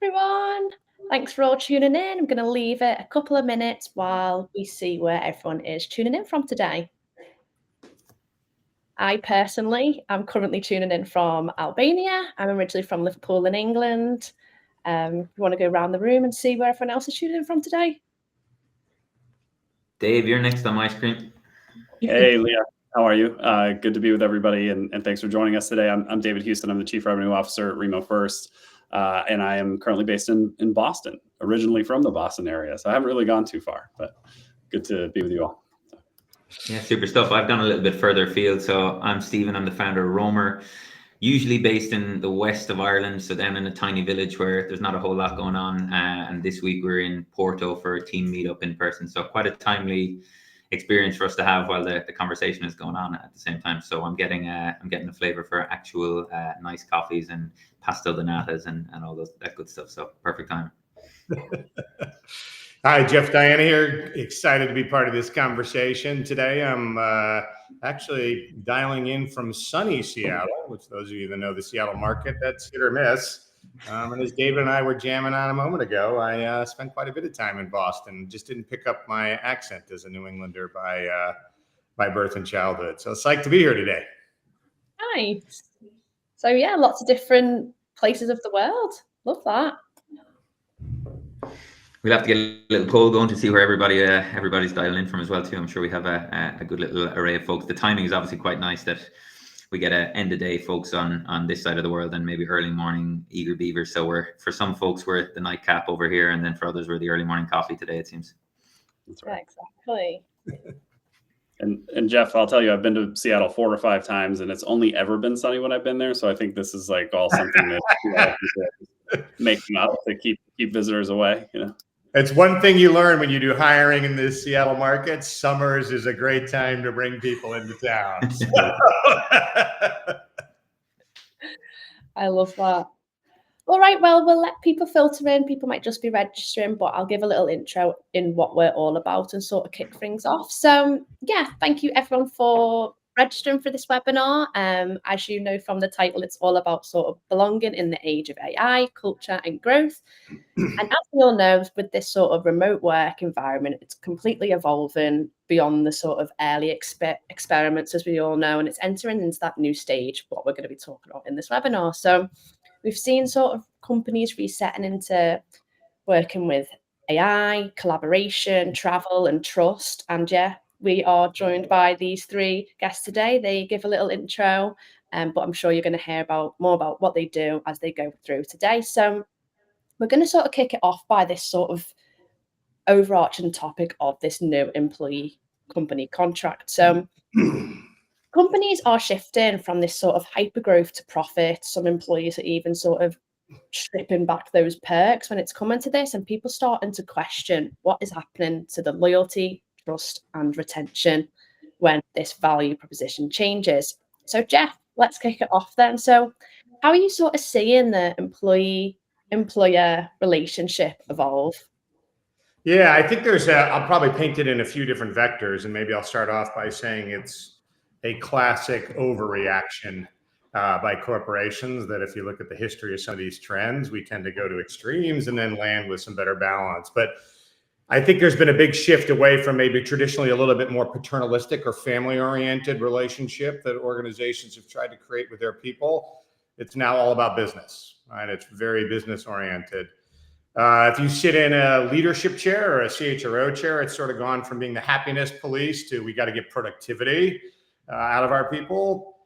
everyone. Thanks for all tuning in. I'm going to leave it a couple of minutes while we see where everyone is tuning in from today. I personally am currently tuning in from Albania. I'm originally from Liverpool in England. You want to go around the room and see where everyone else is tuning in from today? Dave, you're next on my screen. Hey, Leah. How are you? Good to be with everybody, and thanks for joining us today. I'm David Houston. I'm the Chief Revenue Officer at RemoFirst, and I am currently based in Boston, originally from the Boston area. So I haven't really gone too far, but good to be with you all. Yeah, super stuff. I've gone a little bit further afield. So I'm Stephen. I'm the founder of Roamr, usually based in the west of Ireland, so down in a tiny village where there's not a whole lot going on. And this week we're in Porto for a team meetup in person. So quite a timely experience for us to have while the conversation is going on at the same time. So I'm getting a flavor for actual nice coffees and pastel de natas and all that good stuff. So perfect time. Hi, Jeff Diana here. Excited to be part of this conversation today. I'm actually dialing in from sunny Seattle, which those of you that know the Seattle market, that's hit or miss. And as David and I were jamming on a moment ago, I spent quite a bit of time in Boston. Just didn't pick up my accent as a New Englander by birth and childhood. So psyched to be here today. Nice. So yeah, lots of different places of the world. Love that. We'll have to get a little poll going to see where everybody's dialing in from as well too. I'm sure we have a good little array of folks. The timing is obviously quite nice that we get a end of day folks on this side of the world and maybe early morning eager beavers. So for some folks we're the nightcap over here, and then for others we're the early morning coffee today, it seems. That's right. Yeah, exactly. And Jeff, I'll tell you, I've been to Seattle 4 or 5 times, and it's only ever been sunny when I've been there. So I think this is like all something that making up to keep visitors away. You know, it's one thing you learn when you do hiring in the Seattle market. Summers is a great time to bring people into town. I love that. All right, well, we'll let people filter in. People might just be registering, but I'll give a little intro in what we're all about and sort of kick things off. So yeah, thank you everyone for registering for this webinar. As you know from the title, it's all about sort of belonging in the age of AI, culture and growth. And as we all know, with this sort of remote work environment, it's completely evolving beyond the sort of early experiments, as we all know, and it's entering into that new stage, what we're going to be talking about in this webinar. So we've seen sort of companies resetting into working with AI, collaboration, travel, and trust. And yeah, we are joined by these 3 guests today. They give a little intro, but I'm sure you're going to hear more about what they do as they go through today. So we're going to sort of kick it off by this sort of overarching topic of this new employee company contract. So companies are shifting from this sort of hypergrowth to profit. Some employees are even sort of stripping back those perks when it's coming to this, and people starting to question what is happening to the loyalty, trust, and retention when this value proposition changes. So Jeff, let's kick it off then. So how are you sort of seeing the employee-employer relationship evolve? Yeah, I think I'll probably paint it in a few different vectors, and maybe I'll start off by saying it's a classic overreaction by corporations that if you look at the history of some of these trends, we tend to go to extremes and then land with some better balance. But I think there's been a big shift away from maybe traditionally a little bit more paternalistic or family-oriented relationship that organizations have tried to create with their people. It's now all about business, right? It's very business-oriented. If you sit in a leadership chair or a CHRO chair, it's sort of gone from being the happiness police to we got to get productivity out of our people.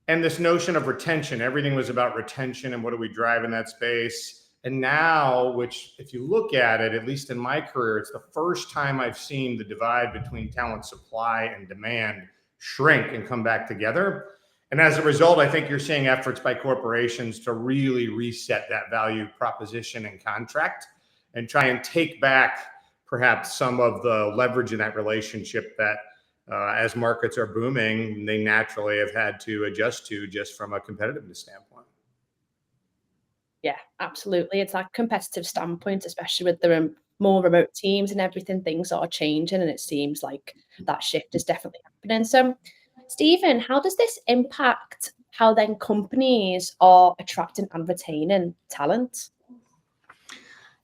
And this notion of retention, everything was about retention and what do we drive in that space. And now, which if you look at it, at least in my career, it's the first time I've seen the divide between talent supply and demand shrink and come back together. And as a result, I think you're seeing efforts by corporations to really reset that value proposition and contract and try and take back perhaps some of the leverage in that relationship that as markets are booming, they naturally have had to adjust to just from a competitiveness standpoint. Yeah, absolutely. It's that competitive standpoint, especially with the more remote teams and everything, things are changing and it seems like that shift is definitely happening. So Stephen, how does this impact how then companies are attracting and retaining talent?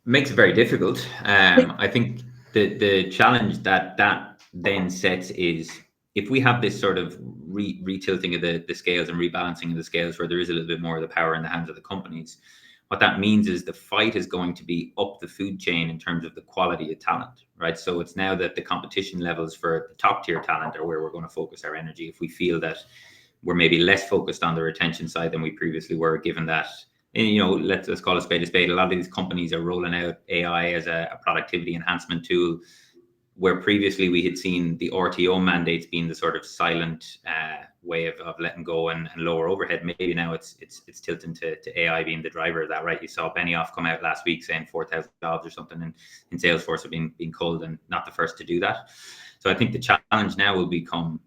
Makes it very difficult. I think the challenge that then sets is if we have this sort of retilting of the scales and rebalancing of the scales where there is a little bit more of the power in the hands of the companies, what that means is the fight is going to be up the food chain in terms of the quality of talent, right? So it's now that the competition levels for the top tier talent are where we're going to focus our energy. If we feel that we're maybe less focused on the retention side than we previously were, given that, you know, let's call a spade a spade. A lot of these companies are rolling out AI as a productivity enhancement tool, where previously we had seen the RTO mandates being the sort of silent way of letting go and lower overhead. Maybe now it's tilting to AI being the driver of that, right? You saw Benioff come out last week saying 4,000 jobs or something in Salesforce are being culled, and not the first to do that. So I think the challenge now will become,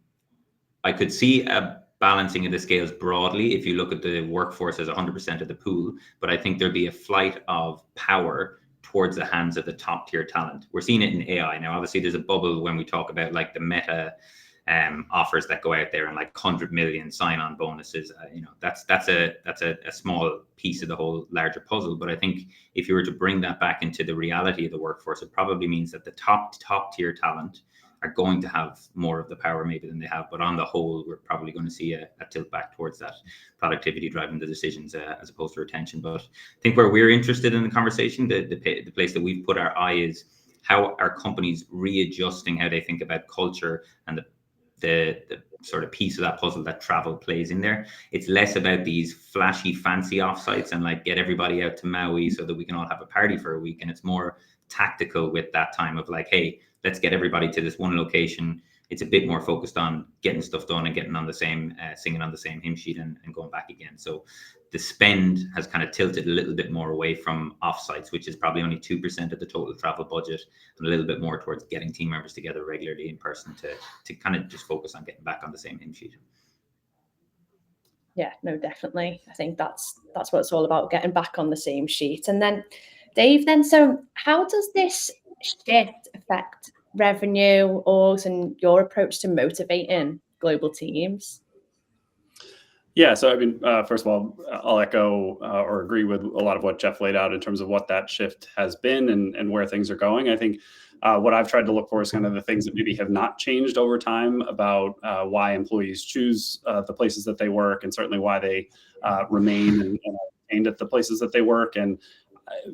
I could see a balancing of the scales broadly if you look at the workforce as 100% of the pool, but I think there'll be a flight of power towards the hands of the top tier talent. We're seeing it in AI now. Obviously, there's a bubble when we talk about like the meta offers that go out there and like 100 million sign-on bonuses. You know, that's a small piece of the whole larger puzzle. But I think if you were to bring that back into the reality of the workforce, it probably means that the top tier talent are going to have more of the power maybe than they have. But on the whole, we're probably going to see a tilt back towards that productivity driving the decisions as opposed to retention. But I think where we're interested in the conversation, the place that we've put our eye is how are companies readjusting how they think about culture and the sort of piece of that puzzle that travel plays in there. It's less about these flashy, fancy offsites and like get everybody out to Maui so that we can all have a party for a week. And it's more tactical with that time of like, hey, let's get everybody to this one location. It's a bit more focused on getting stuff done and getting on the same, singing on the same hymn sheet and going back again. So the spend has kind of tilted a little bit more away from offsites, which is probably only 2% of the total travel budget, and a little bit more towards getting team members together regularly in person to kind of just focus on getting back on the same hymn sheet. Yeah, no, definitely. I think that's what it's all about, getting back on the same sheet. And then Dave, so how does this shift affect revenue, orgs, and your approach to motivating global teams? Yeah, so I mean, first of all, I'll echo or agree with a lot of what Jeff laid out in terms of what that shift has been and where things are going. I think what I've tried to look for is kind of the things that maybe have not changed over time about why employees choose the places that they work, and certainly why they remain and are retained at the places that they work. And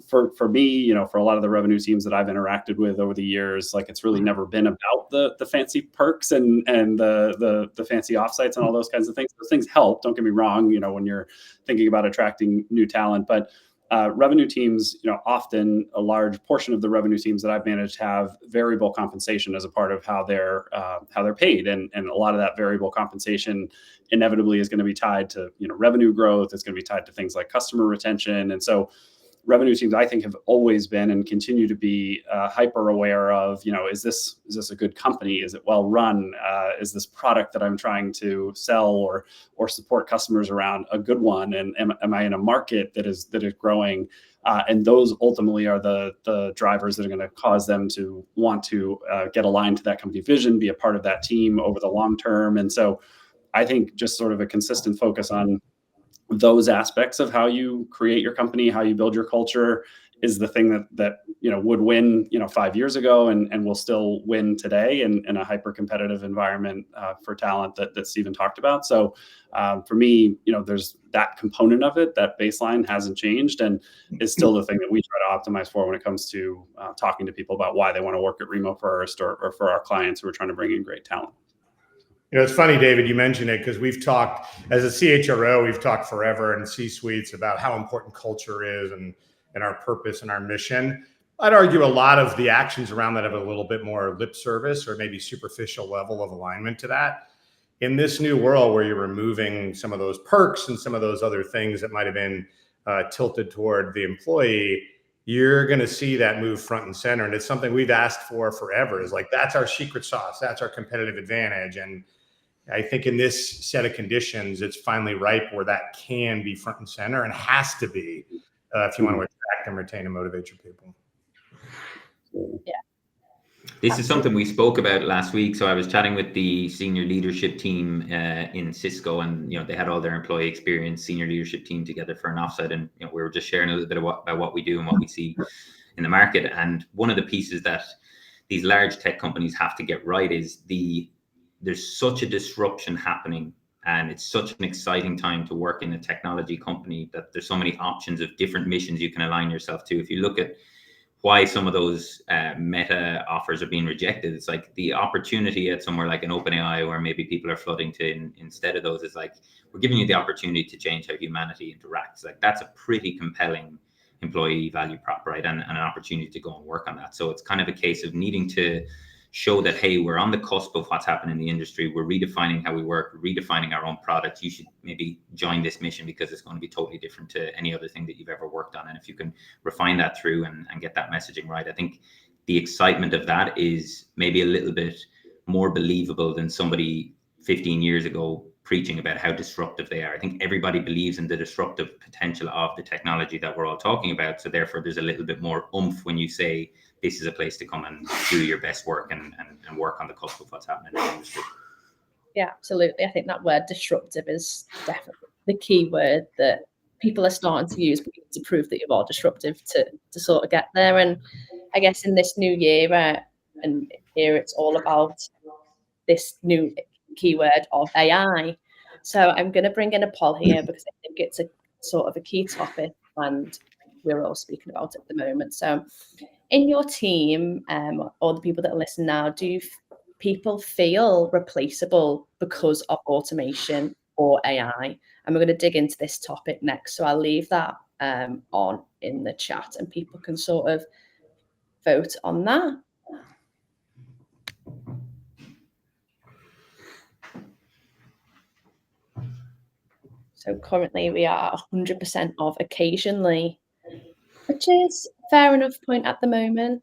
for me, you know, for a lot of the revenue teams that I've interacted with over the years, like it's really never been about the fancy perks and the fancy offsites and all those kinds of things. Those things help, don't get me wrong, you know, when you're thinking about attracting new talent. But revenue teams, you know, often a large portion of the revenue teams that I've managed have variable compensation as a part of how they're paid, and a lot of that variable compensation inevitably is going to be tied to, you know, revenue growth. It's going to be tied to things like customer retention, and so revenue teams, I think, have always been and continue to be hyper aware of, you know, is this a good company? Is it well run? Is this product that I'm trying to sell or support customers around a good one? And am I in a market that is growing? And those ultimately are the drivers that are going to cause them to want to get aligned to that company vision, be a part of that team over the long term. And so I think just sort of a consistent focus on those aspects of how you create your company, how you build your culture, is the thing that you know would win, you know, 5 years ago and will still win today in a hyper competitive environment for talent that Stephen talked about. So for me, you know, there's that component of it. That baseline hasn't changed and is still the thing that we try to optimize for when it comes to talking to people about why they want to work at RemoFirst or for our clients who are trying to bring in great talent. You know, it's funny, David, you mentioned it, because we've talked, as a CHRO, we've talked forever in C-suites about how important culture is and our purpose and our mission. I'd argue a lot of the actions around that have a little bit more lip service or maybe superficial level of alignment to that. In this new world where you're removing some of those perks and some of those other things that might have been tilted toward the employee, you're going to see that move front and center. And it's something we've asked for forever, is like, that's our secret sauce. That's our competitive advantage. And I think in this set of conditions, it's finally ripe where that can be front and center, and has to be if you want to attract and retain and motivate your people. Yeah. This is something we spoke about last week. So I was chatting with the senior leadership team in Cisco, and you know, they had all their employee experience senior leadership team together for an offsite, and you know, we were just sharing a little bit about what we do and what we see. in the market. And one of the pieces that these large tech companies have to get right is there's such a disruption happening, and it's such an exciting time to work in a technology company that there's so many options of different missions you can align yourself to. If you look at why some of those meta offers are being rejected, it's like the opportunity at somewhere like an OpenAI, where maybe people are flooding to instead of those, is like, we're giving you the opportunity to change how humanity interacts. Like, that's a pretty compelling employee value prop, right? And an opportunity to go and work on that. So it's kind of a case of needing to show that, hey, we're on the cusp of what's happening in the industry. We're redefining how we work, redefining our own product. You should maybe join this mission because it's going to be totally different to any other thing that you've ever worked on. And if you can refine that through and get that messaging right, I think the excitement of that is maybe a little bit more believable than somebody 15 years ago preaching about how disruptive they are. I think everybody believes in the disruptive potential of the technology that we're all talking about. So therefore, there's a little bit more oomph when you say this is a place to come and do your best work and work on the cusp of what's happening in the industry. Yeah, absolutely. I think that word disruptive is definitely the key word that people are starting to use to prove that you're more disruptive to sort of get there. And I guess in this new year, and here it's all about this new keyword of AI. So I'm going to bring in a poll here because I think it's a sort of a key topic and we're all speaking about it at the moment. So in your team, or the people that are listening now, do people feel replaceable because of automation or AI? And we're going to dig into this topic next. So I'll leave that on in the chat and people can sort of vote on that. So currently we are 100% of occasionally, which is fair enough point at the moment.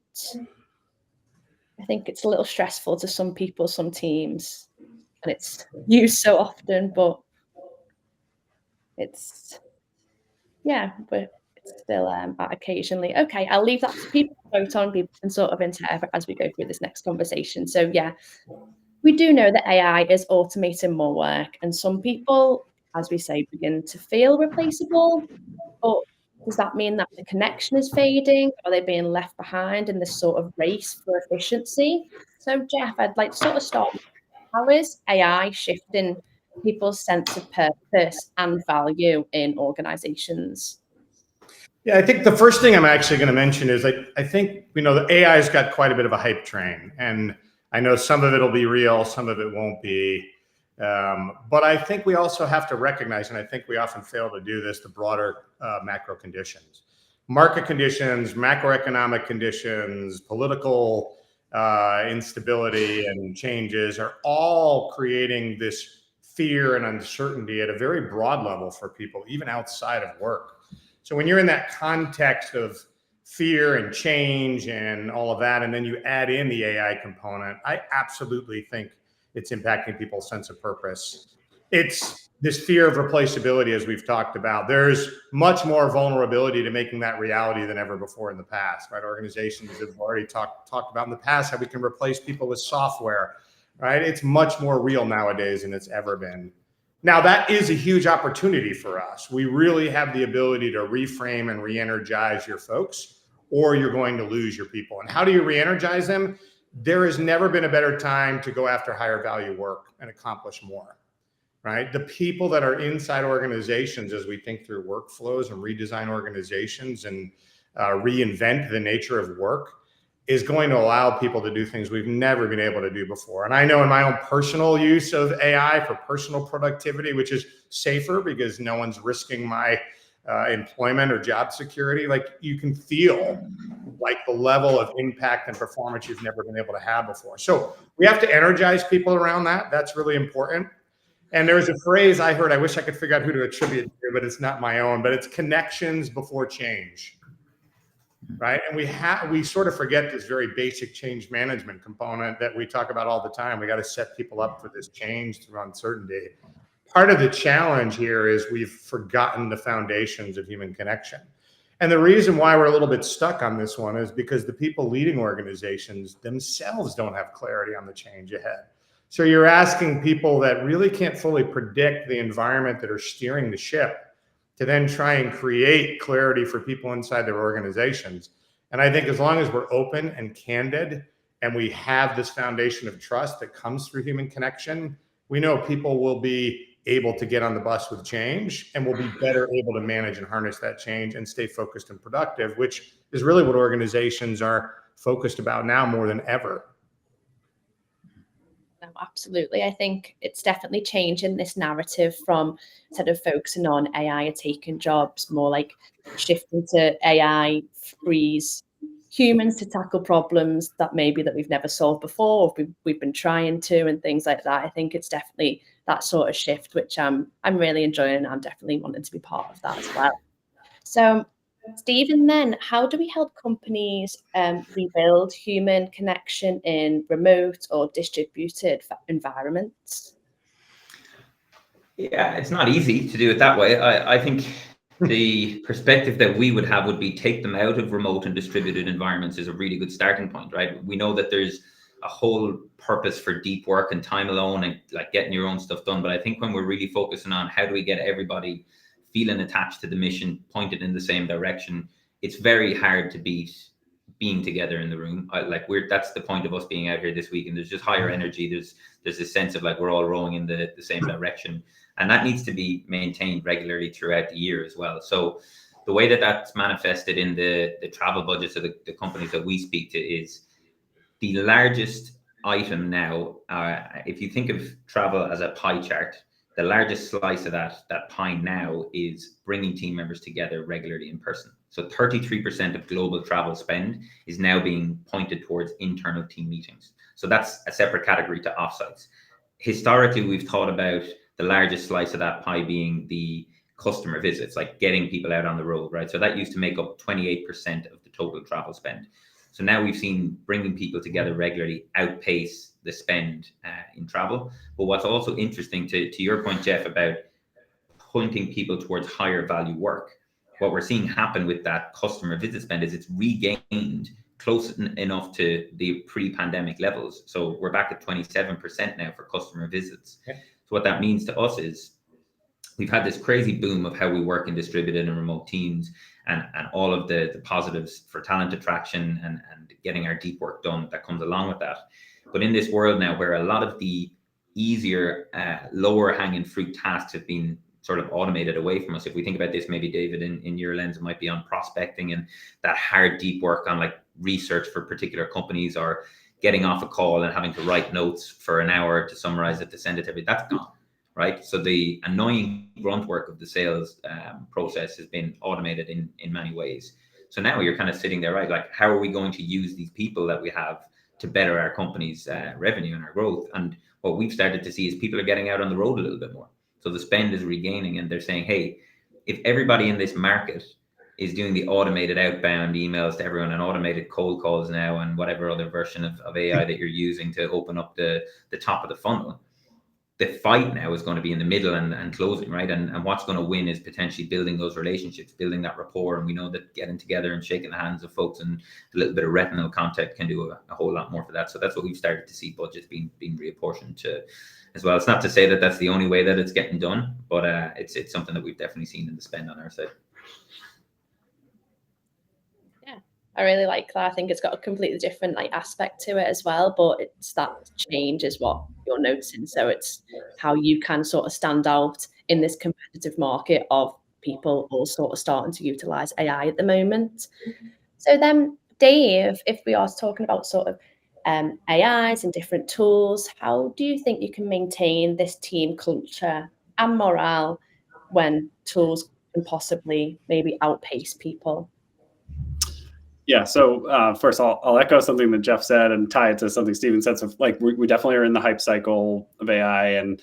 I think it's a little stressful to some people, some teams, and it's used so often, but it's, yeah, but it's still occasionally. Okay, I'll leave that to people to vote on. People can sort of interpret as we go through this next conversation. So yeah, we do know that AI is automating more work, and some people, as we say, begin to feel replaceable. But does that mean that the connection is fading? Are they being left behind in this sort of race for efficiency? So Jeff, I'd like to sort of start. How is AI shifting people's sense of purpose and value in organizations? Yeah, I think the first thing I'm actually going to mention is I think, the AI has got quite a bit of a hype train, and I know some of it will be real, some of it won't be. But I think we also have to recognize, and I think we often fail to do this, the broader macro conditions. Market conditions, macroeconomic conditions, political instability and changes are all creating this fear and uncertainty at a very broad level for people, even outside of work. So when you're in that context of fear and change and all of that, and then you add in the AI component, I absolutely think it's impacting people's sense of purpose. It's this fear of replaceability, as we've talked about. There's much more vulnerability to making that reality than ever before in the past, right? Organizations have already talked about in the past how we can replace people with software, right? It's much more real nowadays than it's ever been. Now, that is a huge opportunity for us. We really have the ability to reframe and re-energize your folks, or you're going to lose your people. And how do you re-energize them? There has never been a better time to go after higher value work and accomplish more, right? The people that are inside organizations, as we think through workflows and redesign organizations and reinvent the nature of work, is going to allow people to do things we've never been able to do before. And I know in my own personal use of AI for personal productivity, which is safer because no one's risking my employment or job security, like you can feel like the level of impact and performance you've never been able to have before. So we have to energize people around that. That's really important. And there's a phrase I heard, I wish I could figure out who to attribute it to, but it's not my own, but it's connections before change, right? And we sort of forget this very basic change management component that we talk about all the time. We got to set people up for this change through uncertainty. Part of the challenge here is we've forgotten the foundations of human connection. And the reason why we're a little bit stuck on this one is because the people leading organizations themselves don't have clarity on the change ahead. So you're asking people that really can't fully predict the environment that are steering the ship to then try and create clarity for people inside their organizations. And I think as long as we're open and candid and we have this foundation of trust that comes through human connection, we know people will be able to get on the bus with change and will be better able to manage and harness that change and stay focused and productive, which is really what organizations are focused about now more than ever. No, absolutely. I think it's definitely changing this narrative from instead of focusing on AI taking jobs, more like shifting to AI frees humans to tackle problems that maybe that we've never solved before, or we've been trying to, and things like that. I think it's definitely that sort of shift, which I'm really enjoying, and I'm definitely wanting to be part of that as well. So, Stephen, then how do we help companies rebuild human connection in remote or distributed environments? Yeah, it's not easy to do it that way. I think the perspective that we would have would be take them out of remote and distributed environments is a really good starting point, right? We know that there's a whole purpose for deep work and time alone and like getting your own stuff done. But I think when we're really focusing on how do we get everybody feeling attached to the mission, pointed in the same direction, it's very hard to beat being together in the room. That's the point of us being out here this week, and there's just higher energy. There's this sense of like we're all rowing in the same direction, and that needs to be maintained regularly throughout the year as well. So the way that that's manifested in the travel budgets of the companies that we speak to is the largest item now. If you think of travel as a pie chart, the largest slice of that pie now is bringing team members together regularly in person. So 33% of global travel spend is now being pointed towards internal team meetings. So that's a separate category to offsites. Historically, we've thought about the largest slice of that pie being the customer visits, like getting people out on the road, right? So that used to make up 28% of the total travel spend. So now we've seen bringing people together regularly outpace the spend in travel. But what's also interesting to your point, Jeff, about pointing people towards higher value work, what we're seeing happen with that customer visit spend is it's regained close enough to the pre-pandemic levels. So we're back at 27% now for customer visits. Yeah. So what that means to us is we've had this crazy boom of how we work in distributed and remote teams and all of the positives for talent attraction and getting our deep work done that comes along with that. But in this world now where a lot of the easier, lower hanging fruit tasks have been sort of automated away from us. If we think about this, maybe David, in your lens, it might be on prospecting and that hard, deep work on like research for particular companies or getting off a call and having to write notes for an hour to summarize it, to send it to everybody, that's gone, right? So the annoying grunt work of the sales process has been automated in many ways. So now you're kind of sitting there, right? Like, how are we going to use these people that we have to better our company's revenue and our growth? And what we've started to see is people are getting out on the road a little bit more. So the spend is regaining, and they're saying, hey, if everybody in this market is doing the automated outbound emails to everyone and automated cold calls now and whatever other version of AI that you're using to open up the top of the funnel, the fight now is going to be in the middle and closing, right? And what's going to win is potentially building those relationships, building that rapport. And we know that getting together and shaking the hands of folks and a little bit of retinal contact can do a whole lot more for that. So that's what we've started to see budgets being reapportioned to as well. It's not to say that that's the only way that it's getting done, but it's something that we've definitely seen in the spend on our side. Yeah, I really like that. I think it's got a completely different aspect to it as well, but it's that change is what you're noticing. So it's how you can sort of stand out in this competitive market of people all sort of starting to utilize AI at the moment. So then, Dave, if we are talking about sort of AIs and different tools, how do you think you can maintain this team culture and morale when tools can possibly maybe outpace people? Yeah, so first I'll echo something that Jeff said and tie it to something Stephen said. So like we definitely are in the hype cycle of AI, and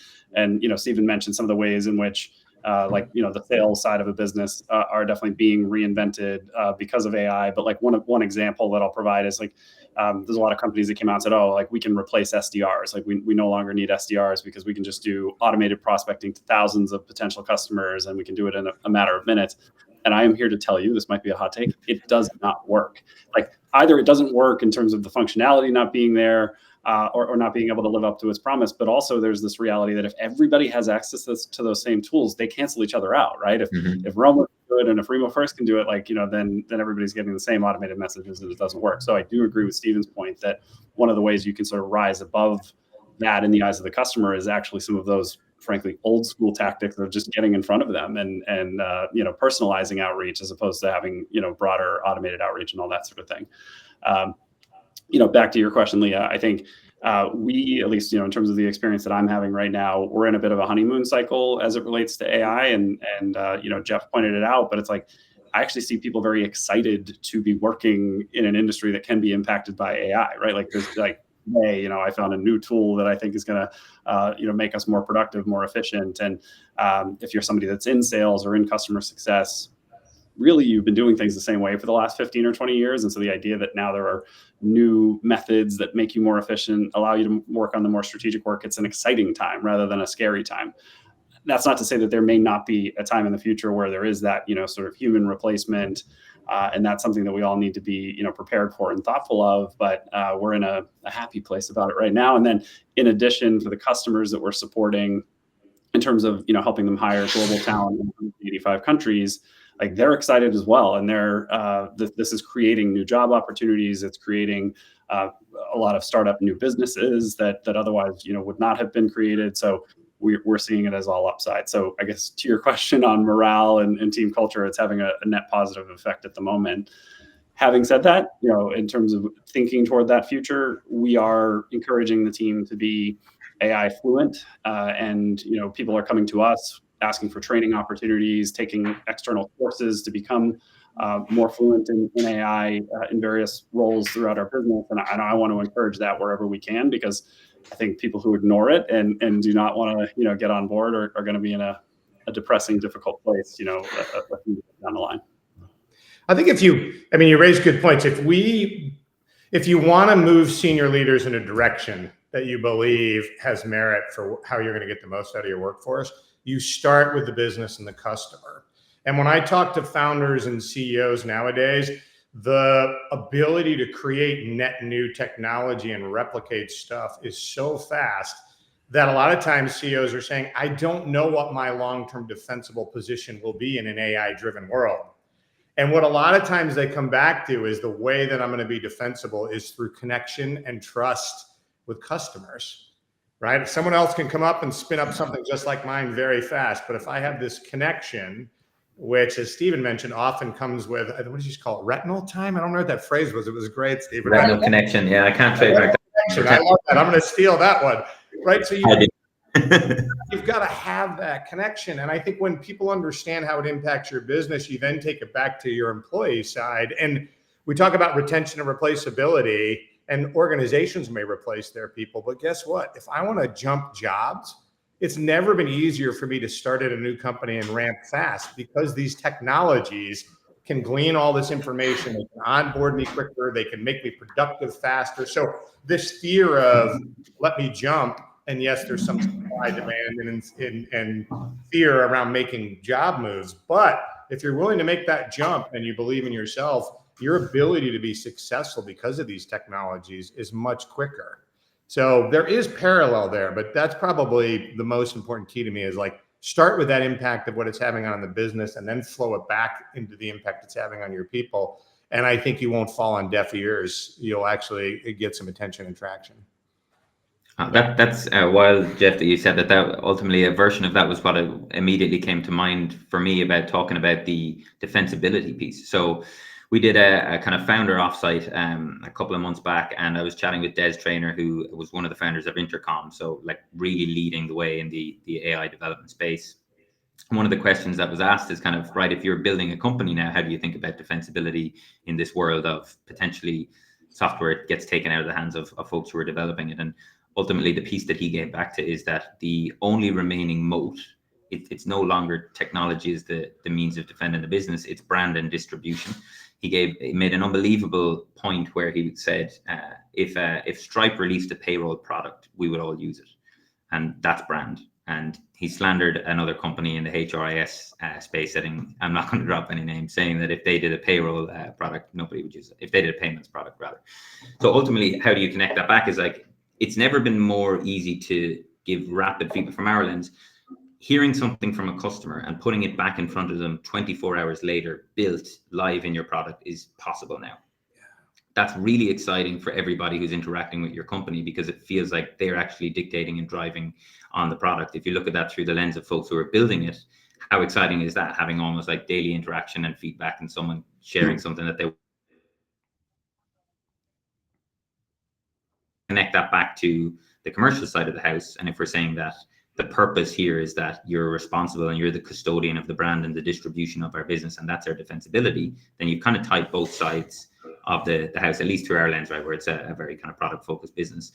Stephen mentioned some of the ways in which the sales side of a business are definitely being reinvented because of AI. But like one example that I'll provide is there's a lot of companies that came out and said, oh, like we can replace SDRs. Like we no longer need SDRs because we can just do automated prospecting to thousands of potential customers, and we can do it in a matter of minutes. And I am here to tell you, this might be a hot take, it does not work. Like either it doesn't work in terms of the functionality not being there, or not being able to live up to its promise. But also there's this reality that if everybody has access to those same tools, they cancel each other out, right? If Roamr can do it and if RemoFirst can do it, like, then everybody's getting the same automated messages and it doesn't work. So I do agree with Stephen's point that one of the ways you can sort of rise above that in the eyes of the customer is actually some of those, frankly, old school tactics of just getting in front of them and personalizing outreach as opposed to having, broader automated outreach and all that sort of thing. Back to your question, Leah, I think we, at least, in terms of the experience that I'm having right now, we're in a bit of a honeymoon cycle as it relates to AI. And Jeff pointed it out, but it's like, I actually see people very excited to be working in an industry that can be impacted by AI, right? Like there's like, hey, I found a new tool that I think is going to, make us more productive, more efficient. And if you're somebody that's in sales or in customer success, really you've been doing things the same way for the last 15 or 20 years. And so the idea that now there are new methods that make you more efficient, allow you to work on the more strategic work, it's an exciting time rather than a scary time. That's not to say that there may not be a time in the future where there is that, sort of human replacement. And that's something that we all need to be, prepared for and thoughtful of. But we're in a happy place about it right now. And then in addition, for the customers that we're supporting in terms of, helping them hire global talent in 85 countries, like they're excited as well. And they're this is creating new job opportunities. It's creating a lot of startup new businesses that otherwise, would not have been created. So we're seeing it as all upside. So I guess to your question on morale and team culture, it's having a net positive effect at the moment. Having said that, in terms of thinking toward that future, we are encouraging the team to be AI fluent. And, people are coming to us asking for training opportunities, taking external courses to become more fluent in AI in various roles throughout our business. And I want to encourage that wherever we can, because I think people who ignore it and do not want to, get on board are going to be in a depressing, difficult place, a few years down the line. I think you raise good points. If you want to move senior leaders in a direction that you believe has merit for how you're going to get the most out of your workforce, you start with the business and the customer. And when I talk to founders and CEOs nowadays, the ability to create net new technology and replicate stuff is so fast that a lot of times CEOs are saying, I don't know what my long-term defensible position will be in an AI-driven world. And what a lot of times they come back to is the way that I'm going to be defensible is through connection and trust with customers, right? Someone else can come up and spin up something just like mine very fast. But if I have this connection, which, as Stephen mentioned, often comes with, what did you call it, retinal time? I don't know what that phrase was. It was great, Stephen. Retinal connection. Yeah, I can't trademark that. I love that. I'm going to steal that one, right? So you've got to have that connection. And I think when people understand how it impacts your business, you then take it back to your employee side. And we talk about retention and replaceability, and organizations may replace their people. But guess what? If I want to jump jobs, it's never been easier for me to start at a new company and ramp fast, because these technologies can glean all this information. They can onboard me quicker. They can make me productive faster. So this fear of let me jump, and yes, there's some supply demand and fear around making job moves. But if you're willing to make that jump and you believe in yourself, your ability to be successful because of these technologies is much quicker. So there is parallel there, but that's probably the most important key to me, is like start with that impact of what it's having on the business and then flow it back into the impact it's having on your people. And I think you won't fall on deaf ears. You'll actually get some attention and traction. That's wild, Jeff, that you said that ultimately a version of that was what immediately came to mind for me about talking about the defensibility piece. So we did a kind of founder offsite a couple of months back, and I was chatting with Des Traynor, who was one of the founders of Intercom. So like really leading the way in the AI development space. One of the questions that was asked is kind of, right, if you're building a company now, how do you think about defensibility in this world of potentially software gets taken out of the hands of folks who are developing it? And ultimately the piece that he gave back to is that the only remaining moat, it's no longer technology is the means of defending the business, it's brand and distribution. He made an unbelievable point where he said, if Stripe released a payroll product, we would all use it. And that's brand. And he slandered another company in the HRIS space setting. I'm not going to drop any names, saying that if they did a payroll product, nobody would use it. If they did a payments product, rather. So ultimately, how do you connect that back is like, it's never been more easy to give rapid feedback from our lens. Hearing something from a customer and putting it back in front of them 24 hours later, built live in your product, is possible now. That's really exciting for everybody who's interacting with your company, because it feels like they're actually dictating and driving on the product. If you look at that through the lens of folks who are building it, how exciting is that, having almost like daily interaction and feedback and someone sharing something that they connect that back to the commercial side of the house. And if we're saying that the purpose here is that you're responsible and you're the custodian of the brand and the distribution of our business, and that's our defensibility, then you've kind of tied both sides of the house, at least through our lens, right, where it's a very kind of product focused business.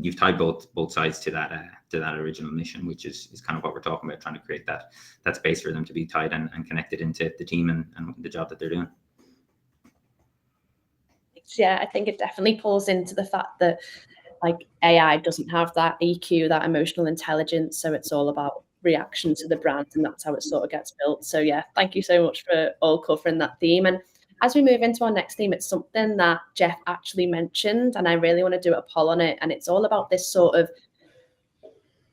You've tied both sides to that original mission, which is kind of what we're talking about, trying to create that space for them to be tied and connected into the team and the job that they're doing. Yeah, I think it definitely pulls into the fact that like AI doesn't have that EQ, that emotional intelligence. So it's all about reaction to the brand, and that's how it sort of gets built. So yeah, thank you so much for all covering that theme. And as we move into our next theme, it's something that Jeff actually mentioned, and I really want to do a poll on it. And it's all about this sort of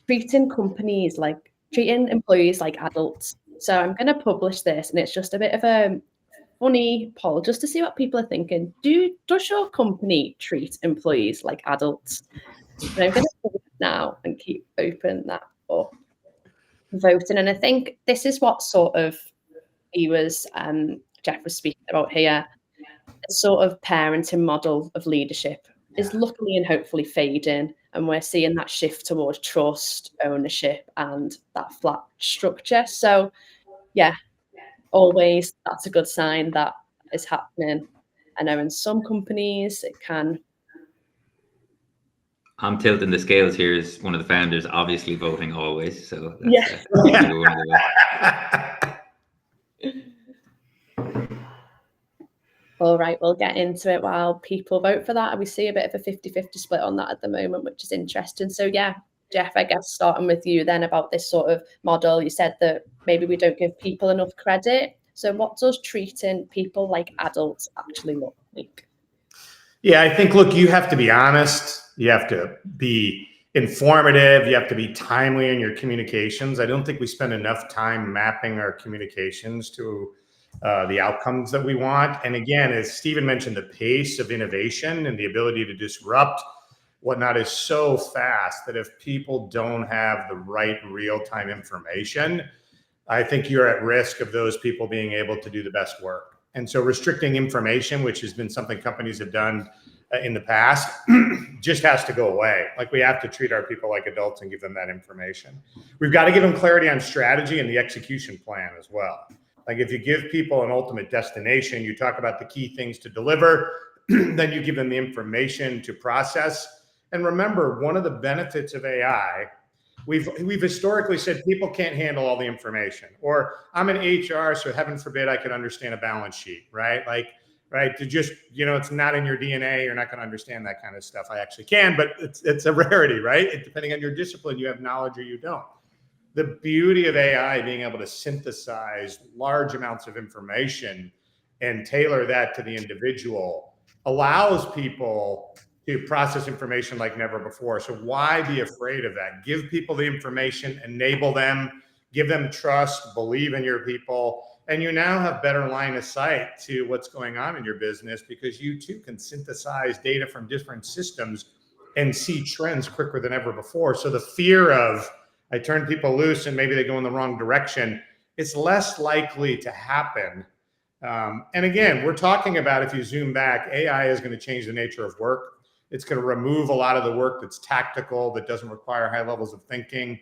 treating employees like adults. So I'm going to publish this, and it's just a bit of a funny poll just to see what people are thinking. Does your company treat employees like adults? And I'm going to put it now and keep open that up voting. And I think this is what sort of Jeff was speaking about here. The sort of parenting model of leadership is luckily and hopefully fading, and we're seeing that shift towards trust, ownership, and that flat structure. So yeah, always that's a good sign that is happening. I know in some companies it can. I'm tilting the scales here as one of the founders, obviously voting always. So that's All right, we'll get into it while people vote for that. And we see a bit of a 50-50 split on that at the moment, which is interesting. So yeah, Jeff, I guess starting with you then about this sort of model. You said that maybe we don't give people enough credit. So what does treating people like adults actually look like? Yeah, I think, look, you have to be honest. You have to be informative. You have to be timely in your communications. I don't think we spend enough time mapping our communications to the outcomes that we want. And again, as Stephen mentioned, the pace of innovation and the ability to disrupt whatnot is so fast that if people don't have the right real-time information, I think you're at risk of those people being able to do the best work. And so restricting information, which has been something companies have done in the past, just has to go away. Like, we have to treat our people like adults and give them that information. We've got to give them clarity on strategy and the execution plan as well. Like, if you give people an ultimate destination, you talk about the key things to deliver, then you give them the information to process. And remember, one of the benefits of AI, we've historically said people can't handle all the information, or I'm an HR, so heaven forbid I could understand a balance sheet, right? Like, right, to just, it's not in your DNA, you're not going to understand that kind of stuff. I actually can, but it's a rarity, right? Depending on your discipline, you have knowledge or you don't. The beauty of AI being able to synthesize large amounts of information and tailor that to the individual allows people to process information like never before. So why be afraid of that? Give people the information, enable them, give them trust, believe in your people, and you now have better line of sight to what's going on in your business, because you too can synthesize data from different systems and see trends quicker than ever before. So the fear of, I turn people loose and maybe they go in the wrong direction, it's less likely to happen. And again, we're talking about, if you zoom back, AI is going to change the nature of work. It's going to remove a lot of the work that's tactical, that doesn't require high levels of thinking.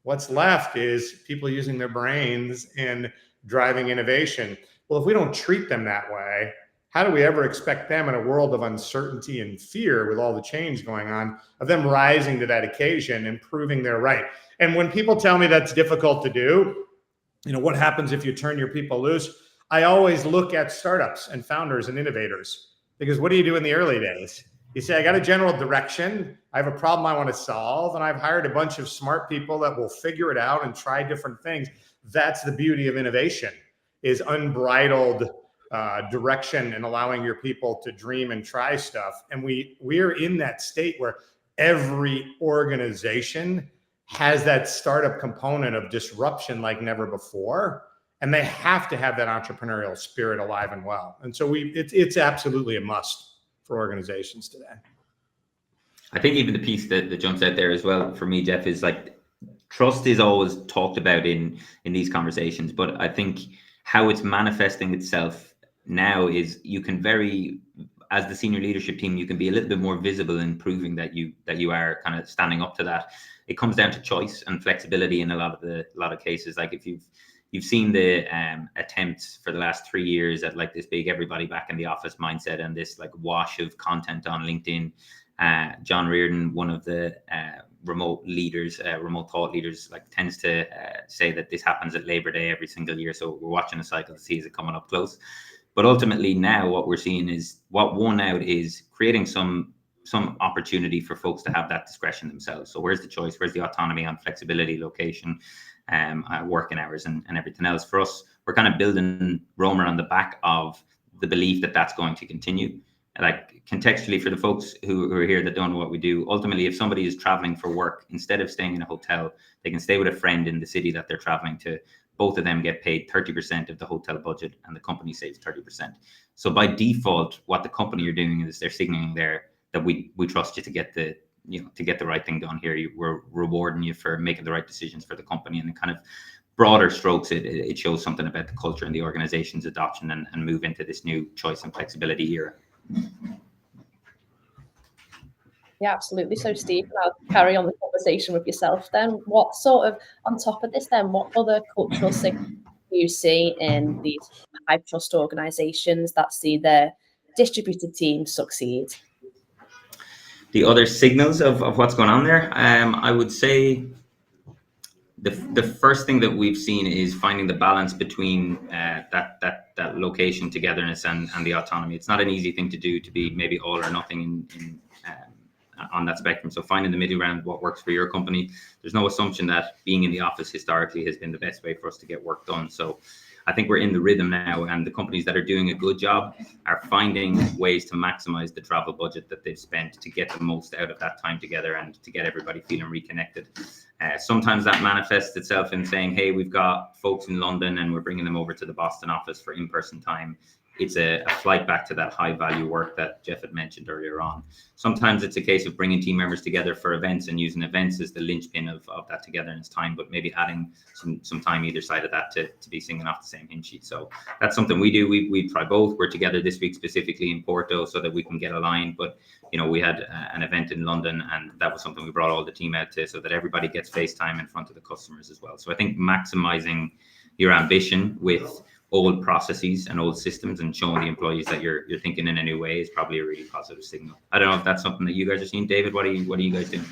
What's left is people using their brains and driving innovation. Well, if we don't treat them that way, how do we ever expect them, in a world of uncertainty and fear with all the change going on, of them rising to that occasion and proving they're right? And when people tell me that's difficult to do, what happens if you turn your people loose? I always look at startups and founders and innovators, because what do you do in the early days? You say, I got a general direction, I have a problem I want to solve, and I've hired a bunch of smart people that will figure it out and try different things. That's the beauty of innovation, is unbridled direction and allowing your people to dream and try stuff. And we're in that state where every organization has that startup component of disruption like never before. And they have to have that entrepreneurial spirit alive and well. And so it's absolutely a must for organizations today. I think even the piece that jumps out there as well for me, Jeff, is like trust is always talked about in these conversations, but I think how it's manifesting itself now is you can as the senior leadership team, you can be a little bit more visible in proving that you are kind of standing up to that. It comes down to choice and flexibility in a lot of cases. Like if you've seen the attempts for the last 3 years at like this big everybody back in the office mindset and this like wash of content on LinkedIn. John Reardon, one of the remote thought leaders, like tends to say that this happens at Labor Day every single year. So we're watching a cycle to see is it coming up close. But ultimately now what we're seeing is what won out is creating some opportunity for folks to have that discretion themselves. So where's the choice? Where's the autonomy on flexibility, location, working hours and everything else? For us, we're kind of building Roamr on the back of the belief that that's going to continue. Like contextually for the folks who are here that don't know what we do, ultimately, if somebody is traveling for work, instead of staying in a hotel, they can stay with a friend in the city that they're traveling to. Both of them get paid 30% of the hotel budget and the company saves 30%. So by default, what the company are doing is they're signaling there that we trust you to get the right thing done here. We're rewarding you for making the right decisions for the company. And kind of broader strokes, it shows something about the culture and the organization's adoption and move into this new choice and flexibility era. Yeah, absolutely. So Steve, I'll carry on the conversation with yourself then. What sort of, on top of this then, what other cultural signals do you see in these high trust organizations that see their distributed teams succeed? The other signals of what's going on there, I would say the first thing that we've seen is finding the balance between that location togetherness and the autonomy. It's not an easy thing to do, to be maybe all or nothing on that spectrum. So finding the middle ground, what works for your company. There's no assumption that being in the office historically has been the best way for us to get work done. So I think we're in the rhythm now, and the companies that are doing a good job are finding ways to maximize the travel budget that they've spent to get the most out of that time together and to get everybody feeling reconnected. Sometimes that manifests itself in saying, hey, we've got folks in London and we're bringing them over to the Boston office for in-person time. It's a flight back to that high value work that Jeff had mentioned earlier on. Sometimes it's a case of bringing team members together for events and using events as the linchpin of that togetherness time, but maybe adding some time either side of that to be singing off the same hymn sheet. So that's something we do. We try both. We're together this week specifically in Porto so that we can get aligned. But we had an event in London, and that was something we brought all the team out to so that everybody gets face time in front of the customers as well. So I think maximizing your ambition with old processes and old systems and showing the employees that you're thinking in a new way is probably a really positive signal. I don't know if that's something that you guys are seeing. David, what are you guys doing?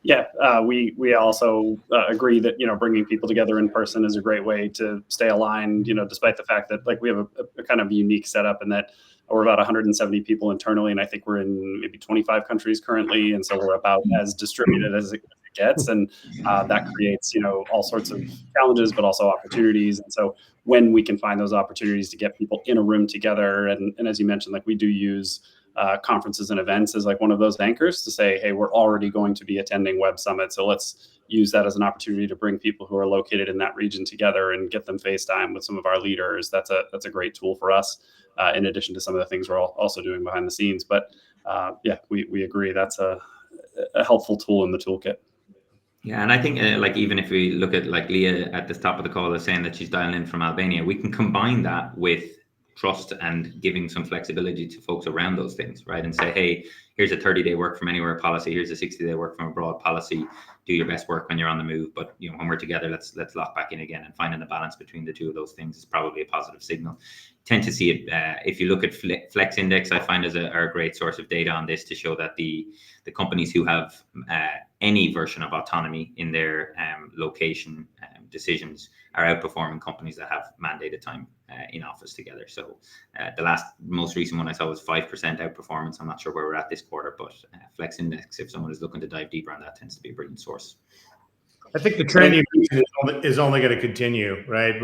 Yeah, we also agree that bringing people together in person is a great way to stay aligned. Despite the fact that like we have a kind of unique setup in that we're about 170 people internally, and I think we're in maybe 25 countries currently, and so we're about as distributed as it gets, and that creates all sorts of challenges, but also opportunities. And so when we can find those opportunities to get people in a room together, and as you mentioned, like we do use conferences and events as like one of those anchors to say, hey, we're already going to be attending Web Summit, so let's use that as an opportunity to bring people who are located in that region together and get them FaceTime with some of our leaders. That's a great tool for us, in addition to some of the things we're also doing behind the scenes. But yeah, we agree that's a helpful tool in the toolkit. Yeah, and I think like even if we look at like Leah at the top of the call is saying that she's dialing in from Albania, we can combine that with trust and giving some flexibility to folks around those things, right? And say, hey, here's a 30-day work from anywhere policy. Here's a 60-day work from abroad policy. Do your best work when you're on the move. But when we're together, let's lock back in again. And finding the balance between the two of those things is probably a positive signal. Tend to see it if you look at Flex Index, I find are a great source of data on this to show that the companies who have any version of autonomy in their location decisions are outperforming companies that have mandated time in office together. So the most recent one I saw was 5% outperformance. I'm not sure where we're at this quarter, but Flex Index, if someone is looking to dive deeper on that, tends to be a brilliant source. I think the trend you mentioned is only going to continue, right?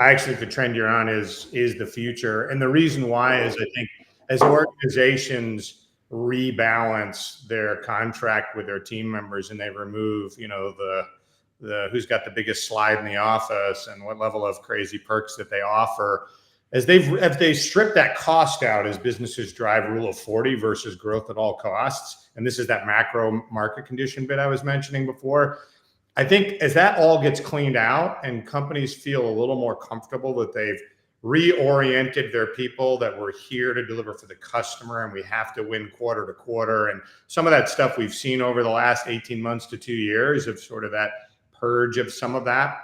I actually think the trend you're on is the future. And the reason why is I think as organizations rebalance their contract with their team members, and they remove, the who's got the biggest slide in the office and what level of crazy perks that they offer. As they strip that cost out, as businesses drive rule of 40 versus growth at all costs, and this is that macro market condition bit I was mentioning before, I think as that all gets cleaned out and companies feel a little more comfortable that they've reoriented their people, that we're here to deliver for the customer and we have to win quarter to quarter, and some of that stuff we've seen over the last 18 months to 2 years of sort of that purge of some of that,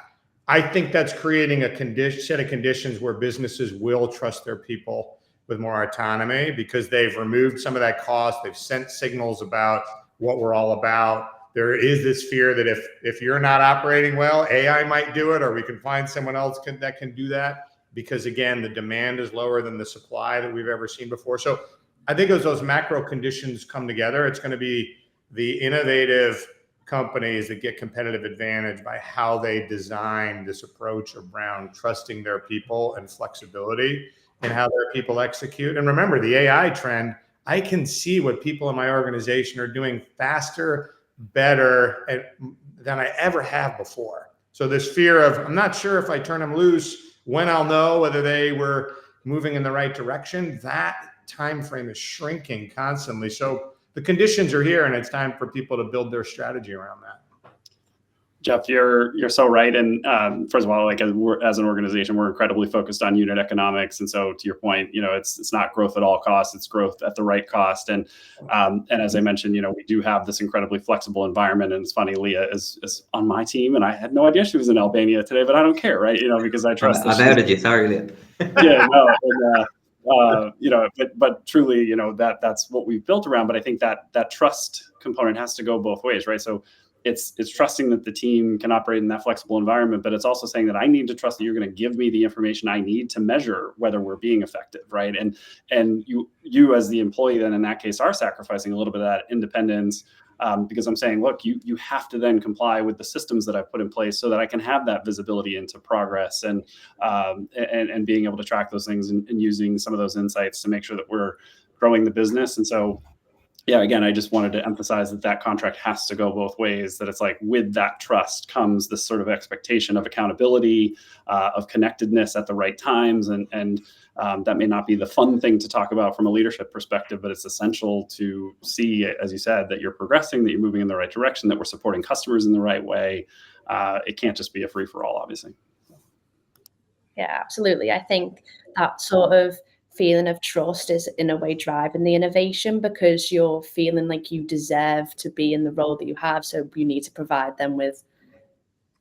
I think that's creating a set of conditions where businesses will trust their people with more autonomy, because they've removed some of that cost. They've sent signals about what we're all about. There is this fear that if you're not operating well, AI might do it, or we can find someone else that can do that, because again, the demand is lower than the supply that we've ever seen before. So I think as those macro conditions come together, it's going to be the innovative companies that get competitive advantage by how they design this approach around trusting their people and flexibility and how their people execute. And remember, the AI trend, I can see what people in my organization are doing faster, better than I ever have before. So this fear of, I'm not sure if I turn them loose, when I'll know whether they were moving in the right direction, that time frame is shrinking constantly. So the conditions are here, and it's time for people to build their strategy around that. Jeff, you're so right. And first of all, like as an organization, we're incredibly focused on unit economics. And so to your point, it's not growth at all costs, it's growth at the right cost. And as I mentioned, we do have this incredibly flexible environment. And it's funny, Leah is on my team, and I had no idea she was in Albania today, but I don't care, right? Because I trust I've outed you, sorry, Leah. Yeah, no. But truly, that's what we've built around. But I think that trust component has to go both ways, right? So it's trusting that the team can operate in that flexible environment, but it's also saying that I need to trust that you're going to give me the information I need to measure whether we're being effective, right? And you as the employee then in that case are sacrificing a little bit of that independence, because I'm saying, look, you have to then comply with the systems that I've put in place so that I can have that visibility into progress and being able to track those things and using some of those insights to make sure that we're growing the business. And so, yeah, again, I just wanted to emphasize that contract has to go both ways, that it's like with that trust comes this sort of expectation of accountability, of connectedness at the right times. And that may not be the fun thing to talk about from a leadership perspective, but it's essential to see, as you said, that you're progressing, that you're moving in the right direction, that we're supporting customers in the right way. It can't just be a free-for-all, obviously. Yeah, absolutely. I think that sort of feeling of trust is in a way driving the innovation, because you're feeling like you deserve to be in the role that you have. So you need to provide them with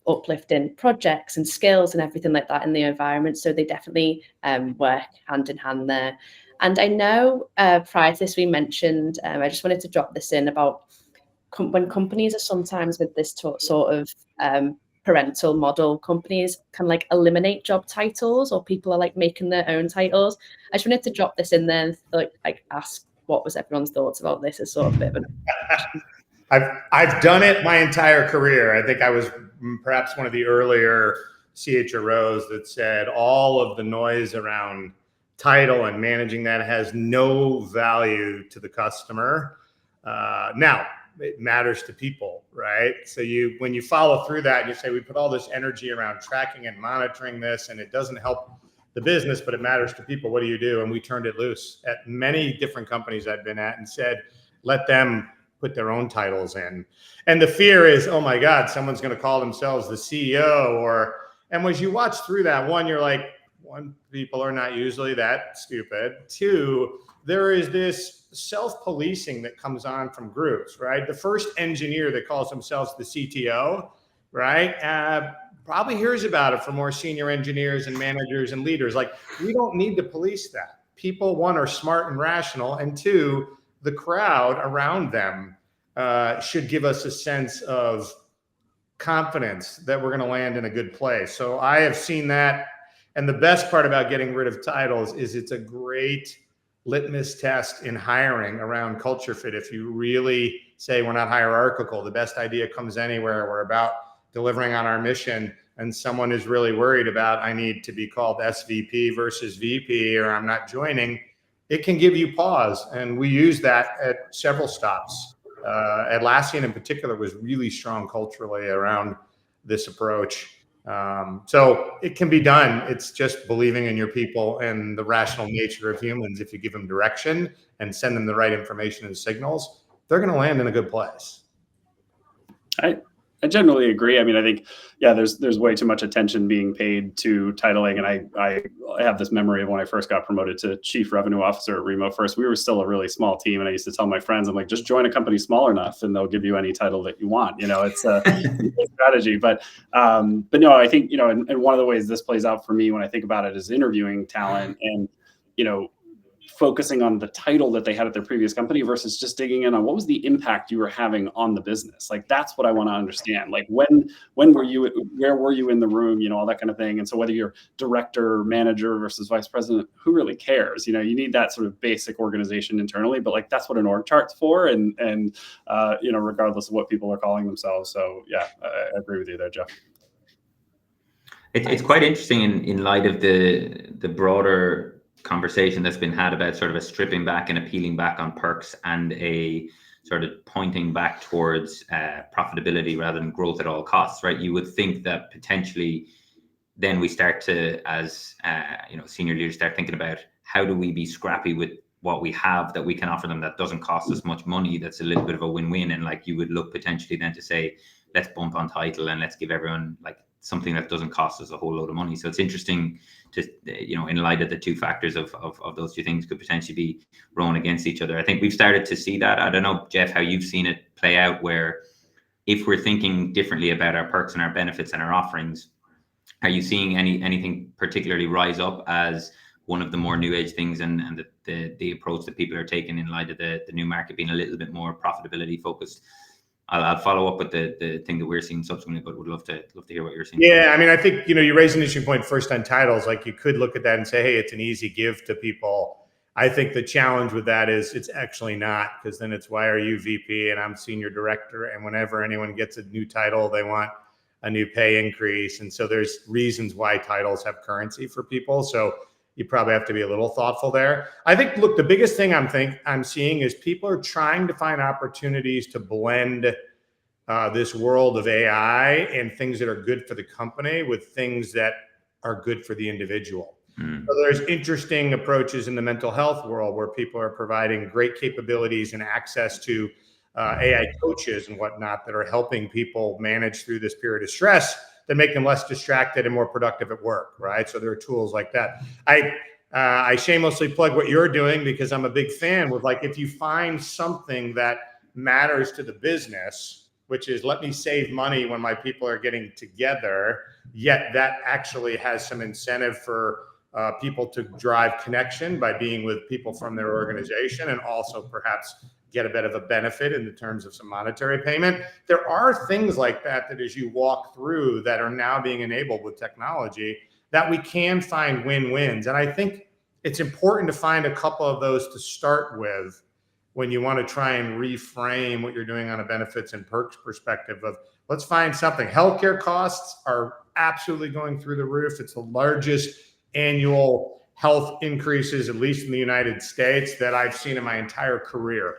uplifting projects and skills and everything like that in the environment. So they definitely work hand in hand there. And I know prior to this, we mentioned, I just wanted to drop this in about when companies are sometimes with this sort of parental model, companies can like eliminate job titles, or people are like making their own titles. I just wanted to drop this in there and like ask what was everyone's thoughts about this as sort of a bit of an I've done it my entire career. I think I was perhaps one of the earlier CHROs that said all of the noise around title and managing that has no value to the customer. Now, it matters to people, right? So when you follow through that and you say, we put all this energy around tracking and monitoring this, and it doesn't help the business, but it matters to people, what do you do? And we turned it loose at many different companies I've been at and said, let them put their own titles in. And the fear is, oh my God, someone's going to call themselves the CEO and as you watch through that, one, you're like, one, people are not usually that stupid. Two, there is this self-policing that comes on from groups, right? The first engineer that calls themselves the CTO, right? Probably hears about it from more senior engineers and managers and leaders. Like, we don't need to police that. People, one, are smart and rational, and two, the crowd around them should give us a sense of confidence that we're going to land in a good place. So I have seen that. And the best part about getting rid of titles is it's a great litmus test in hiring around culture fit. If you really say we're not hierarchical, the best idea comes anywhere, we're about delivering on our mission, and someone is really worried about, I need to be called SVP versus VP, or I'm not joining, it can give you pause. And we use that at several stops. Atlassian in particular was really strong culturally around this approach. So it can be done. It's just believing in your people and the rational nature of humans. If you give them direction and send them the right information and signals, they're going to land in a good place. I generally agree. I mean, I think, yeah, there's way too much attention being paid to titling. And I have this memory of when I first got promoted to Chief Revenue Officer at RemoFirst. We were still a really small team. And I used to tell my friends, I'm like, just join a company small enough and they'll give you any title that you want. You know, it's a strategy. But no, I think, you know, and one of the ways this plays out for me when I think about it is interviewing talent and, you know, focusing on the title that they had at their previous company versus just digging in on what was the impact you were having on the business. Like, that's what I want to understand. Like, when were you, where were you in the room, you know, all that kind of thing. And so whether you're director, manager versus vice president, who really cares? You know, you need that sort of basic organization internally, but like, that's what an org chart's for. And you know, regardless of what people are calling themselves. So yeah, I agree with you there, Jeff. It's quite interesting in light of the broader conversation that's been had about sort of a stripping back and a peeling back on perks and a sort of pointing back towards profitability rather than growth at all costs, right? You would think that potentially then we start to, as you know, senior leaders start thinking about how do we be scrappy with what we have that we can offer them that doesn't cost us much money, that's a little bit of a win-win. And like, you would look potentially then to say, let's bump on title and let's give everyone like something that doesn't cost us a whole load of money. So it's interesting to, you know, in light of the two factors of those two things could potentially be rowing against each other. I think we've started to see that. I don't know, Jeff, how you've seen it play out, where if we're thinking differently about our perks and our benefits and our offerings, are you seeing anything particularly rise up as one of the more new age things and the approach that people are taking in light of the new market being a little bit more profitability focused? I'll follow up with the thing that we're seeing subsequently, but would love to hear what you're seeing. Yeah, I mean, I think, you know, you raise an interesting point first on titles. Like, you could look at that and say, hey, it's an easy give to people. I think the challenge with that is it's actually not, because then it's, why are you VP and I'm senior director? And whenever anyone gets a new title, they want a new pay increase. And so there's reasons why titles have currency for people. So you probably have to be a little thoughtful there. I think, look, the biggest thing I'm seeing is people are trying to find opportunities to blend this world of AI and things that are good for the company with things that are good for the individual. So there's interesting approaches in the mental health world where people are providing great capabilities and access to AI coaches and whatnot that are helping people manage through this period of stress that make them less distracted and more productive at work, right? So there are tools like that. I shamelessly plug what you're doing because I'm a big fan with, like, if you find something that matters to the business, which is, let me save money when my people are getting together, yet that actually has some incentive for people to drive connection by being with people from their organization, and also perhaps get a bit of a benefit in the terms of some monetary payment. There are things like that as you walk through that are now being enabled with technology that we can find win-wins. And I think it's important to find a couple of those to start with when you want to try and reframe what you're doing on a benefits and perks perspective of, let's find something. Healthcare costs are absolutely going through the roof. It's the largest annual health increases, at least in the United States, that I've seen in my entire career.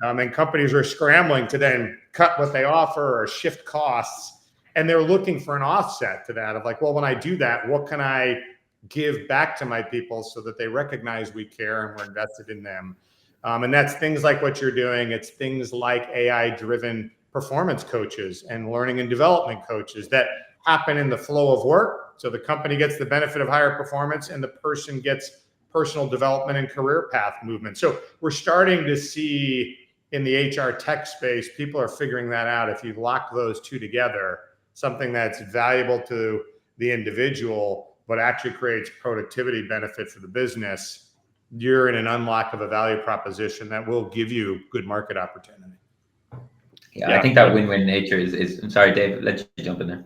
And companies are scrambling to then cut what they offer or shift costs. And they're looking for an offset to that of, like, well, when I do that, what can I give back to my people so that they recognize we care and we're invested in them? And that's things like what you're doing. It's things like AI-driven performance coaches and learning and development coaches that happen in the flow of work. So the company gets the benefit of higher performance and the person gets personal development and career path movement. So we're starting to see in the HR tech space, people are figuring that out. If you lock those two together, something that's valuable to the individual, but actually creates productivity benefit for the business, you're in an unlock of a value proposition that will give you good market opportunity. Yeah, I think that win-win nature is I'm sorry, Dave, let you jump in there.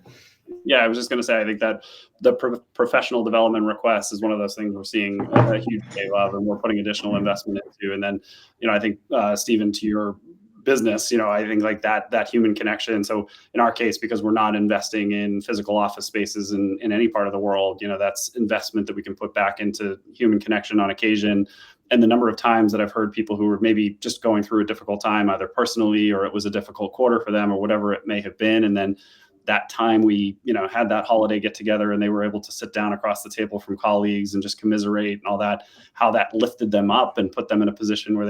Yeah, I was just going to say, I think that the professional development request is one of those things we're seeing a huge wave of, and we're putting additional investment into. And then, you know, I think, Stephen, to your business, you know, I think like that human connection. So in our case, because we're not investing in physical office spaces in any part of the world, you know, that's investment that we can put back into human connection on occasion. And the number of times that I've heard people who were maybe just going through a difficult time, either personally or it was a difficult quarter for them or whatever it may have been. And then that time we, had that holiday get together and they were able to sit down across the table from colleagues and just commiserate and all that, how that lifted them up and put them in a position where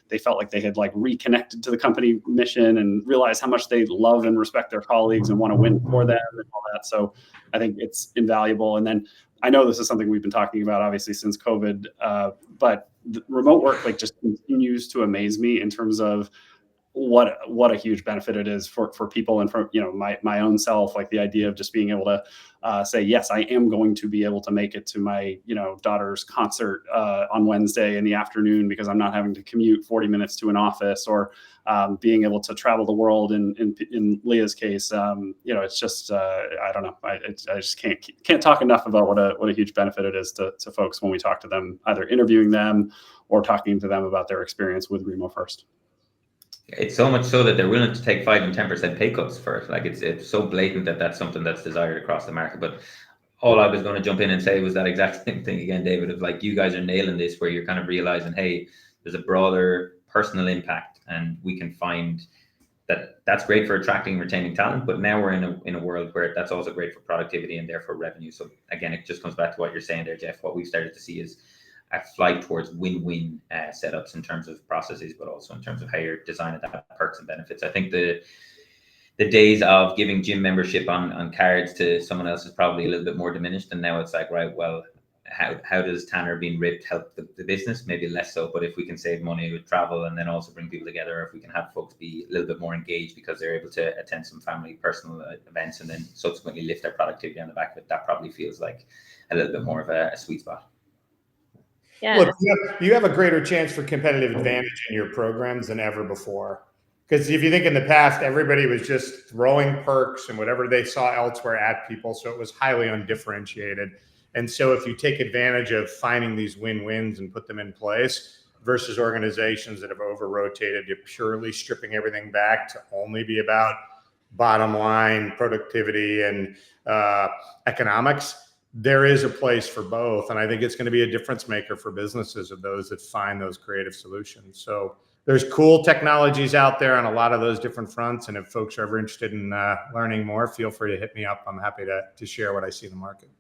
they felt like they had like reconnected to the company mission and realized how much they love and respect their colleagues and want to win for them and all that. So I think it's invaluable. And then I know this is something we've been talking about obviously since COVID, but the remote work like just continues to amaze me in terms of what a huge benefit it is for people and for my own self, like the idea of just being able to say, yes, I am going to be able to make it to my daughter's concert on Wednesday in the afternoon because I'm not having to commute 40 minutes to an office, or being able to travel the world in Leah's case. It's just I don't know, I just can't talk enough about what a huge benefit it is to folks when we talk to them, either interviewing them or talking to them about their experience with RemoFirst. It's so much so that they're willing to take 5 and 10% pay cuts for it. Like it's so blatant that that's something that's desired across the market. But all I was going to jump in and say was that exact same thing again, David, of like, you guys are nailing this, where you're kind of realizing, hey, there's a broader personal impact, and we can find that's great for attracting and retaining talent. But now we're in a world where that's also great for productivity and therefore revenue. So again, it just comes back to what you're saying there, Jeff. What we've started to see is a flight towards win-win setups in terms of processes, but also in terms of how you're designing that perks and benefits. I think the days of giving gym membership on cards to someone else is probably a little bit more diminished. And now it's like, right, well, how does Tanner being ripped help the business? Maybe less so, but if we can save money with travel and then also bring people together, if we can have folks be a little bit more engaged because they're able to attend some family personal events and then subsequently lift their productivity on the back of it, that probably feels like a little bit more of a sweet spot. Yeah. Look, you have a greater chance for competitive advantage in your programs than ever before. Because if you think in the past, everybody was just throwing perks and whatever they saw elsewhere at people. So it was highly undifferentiated. And so if you take advantage of finding these win-wins and put them in place versus organizations that have over-rotated to purely stripping everything back to only be about bottom line productivity and economics, there is a place for both. And I think it's going to be a difference maker for businesses of those that find those creative solutions. So there's cool technologies out there on a lot of those different fronts. And if folks are ever interested in learning more, feel free to hit me up. I'm happy to share what I see in the market.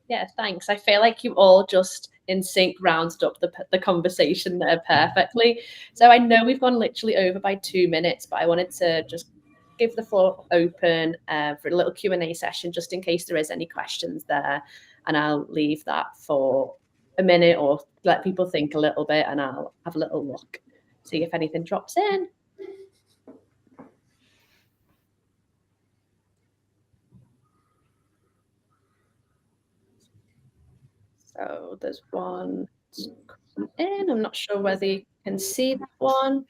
Yeah, thanks. I feel like you all just in sync rounded up the conversation there perfectly. So I know we've gone literally over by 2 minutes, but I wanted to just give the floor open for a little Q&A session, just in case there is any questions there. And I'll leave that for a minute or let people think a little bit, and I'll have a little look, see if anything drops in. So there's one in. I'm not sure whether you can see that one.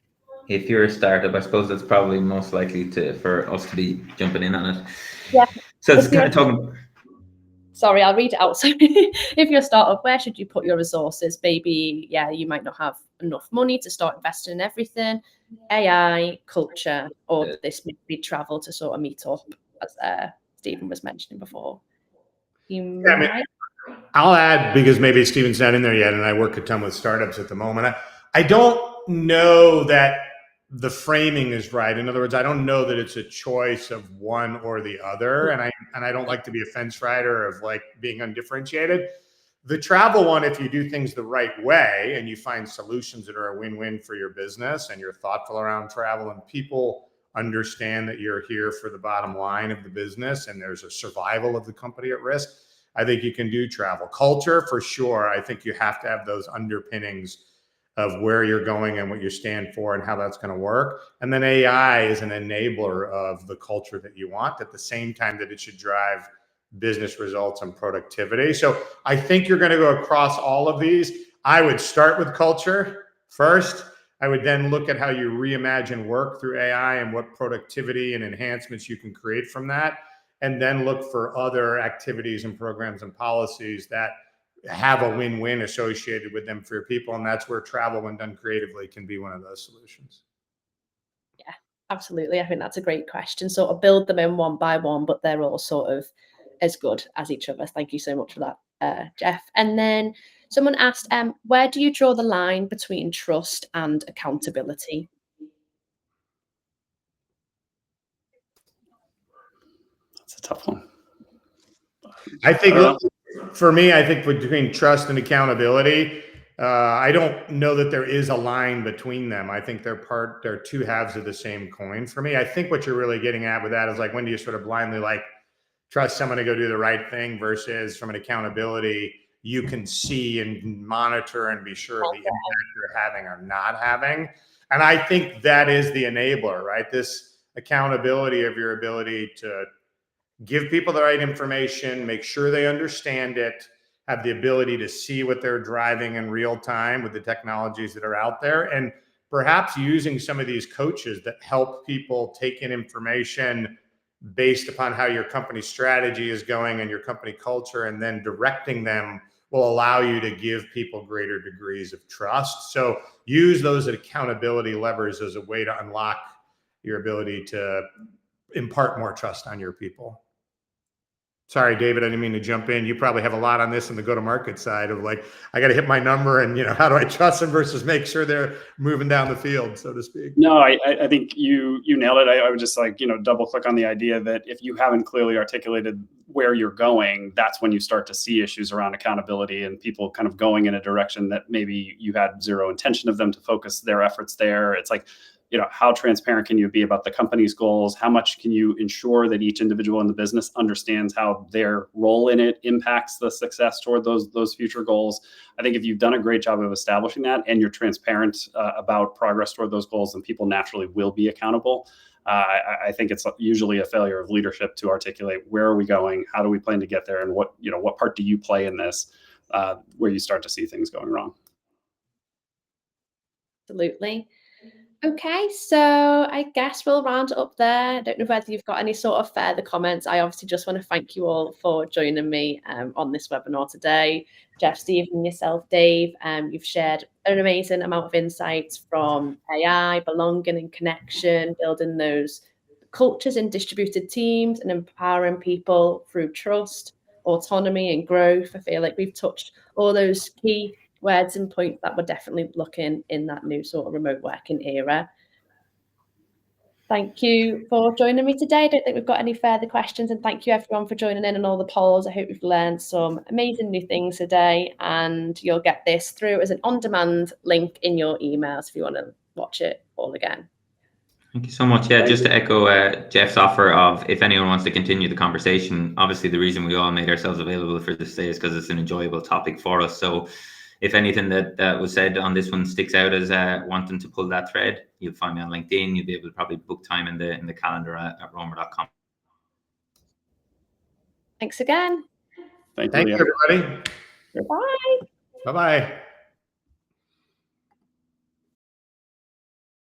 If you're a startup, I suppose that's probably most likely for us to be jumping in on it. Yeah. So it's kind of talking. Sorry, I'll read it out. So if you're a startup, where should you put your resources? Maybe, you might not have enough money to start investing in everything. AI, culture, or this may be travel to sort of meet up, as Stephen was mentioning before. I'll add, because maybe Stephen's not in there yet, and I work a ton with startups at the moment. I don't know that the framing is right. In other words, I don't know that it's a choice of one or the other. And I don't like to be a fence rider of like being undifferentiated. The travel one, if you do things the right way and you find solutions that are a win-win for your business and you're thoughtful around travel and people understand that you're here for the bottom line of the business and there's a survival of the company at risk, I think you can do travel. Culture, for sure. I think you have to have those underpinnings of where you're going and what you stand for and how that's going to work. And then AI is an enabler of the culture that you want at the same time that it should drive business results and productivity. So I think you're going to go across all of these. I would start with culture first. I would then look at how you reimagine work through AI and what productivity and enhancements you can create from that. And then look for other activities and programs and policies that have a win-win associated with them for your people. And that's where travel, when done creatively, can be one of those solutions. Yeah, absolutely. I think that's a great question. Sort of build them in one by one, but they're all sort of as good as each other. Thank you so much for that, Jeff. And then Someone asked, where do you draw the line between trust and accountability? That's a tough one. I think for me, I think between trust and accountability, I don't know that there is a line between them. I think they're two halves of the same coin for me. I think what you're really getting at with that is like, when do you sort of blindly like trust someone to go do the right thing versus from an accountability, you can see and monitor and be sure of the impact you're having or not having. And I think that is the enabler, right? This accountability of your ability to give people the right information, make sure they understand it, have the ability to see what they're driving in real time with the technologies that are out there, and perhaps using some of these coaches that help people take in information based upon how your company strategy is going and your company culture, and then directing them will allow you to give people greater degrees of trust. So use those accountability levers as a way to unlock your ability to impart more trust on your people. Sorry, David, I didn't mean to jump in. You probably have a lot on this in the go-to-market side of like, I got to hit my number and, how do I trust them versus make sure they're moving down the field, so to speak. No, I think you nailed it. I would just like, double click on the idea that if you haven't clearly articulated where you're going, that's when you start to see issues around accountability and people kind of going in a direction that maybe you had zero intention of them to focus their efforts there. It's like, how transparent can you be about the company's goals? How much can you ensure that each individual in the business understands how their role in it impacts the success toward those future goals? I think if you've done a great job of establishing that and you're transparent about progress toward those goals, then people naturally will be accountable. I think it's usually a failure of leadership to articulate where are we going, how do we plan to get there, and what part do you play in this, where you start to see things going wrong. Absolutely. Okay, so I guess we'll round it up there. I don't know whether you've got any sort of further comments. I obviously just want to thank you all for joining me on this webinar today. Jeff, Stephen, yourself, Dave, you've shared an amazing amount of insights from AI, belonging and connection, building those cultures in distributed teams and empowering people through trust, autonomy and growth. I feel like we've touched all those key words and points that we're definitely looking in that new sort of remote working era. Thank you for joining me today. I don't think we've got any further questions, and thank you everyone for joining in on all the polls. I hope you've learned some amazing new things today, and you'll get this through as an on-demand link in your emails if you want to watch it all again. Thank you so much. Yeah, just to echo Jeff's offer of if anyone wants to continue the conversation, obviously the reason we all made ourselves available for this day is because it's an enjoyable topic for us. So if anything that was said on this one sticks out as wanting to pull that thread, you'll find me on LinkedIn. You'll be able to probably book time in the calendar at roamr.com. Thanks again. Thank you, everybody. Bye. Bye-bye.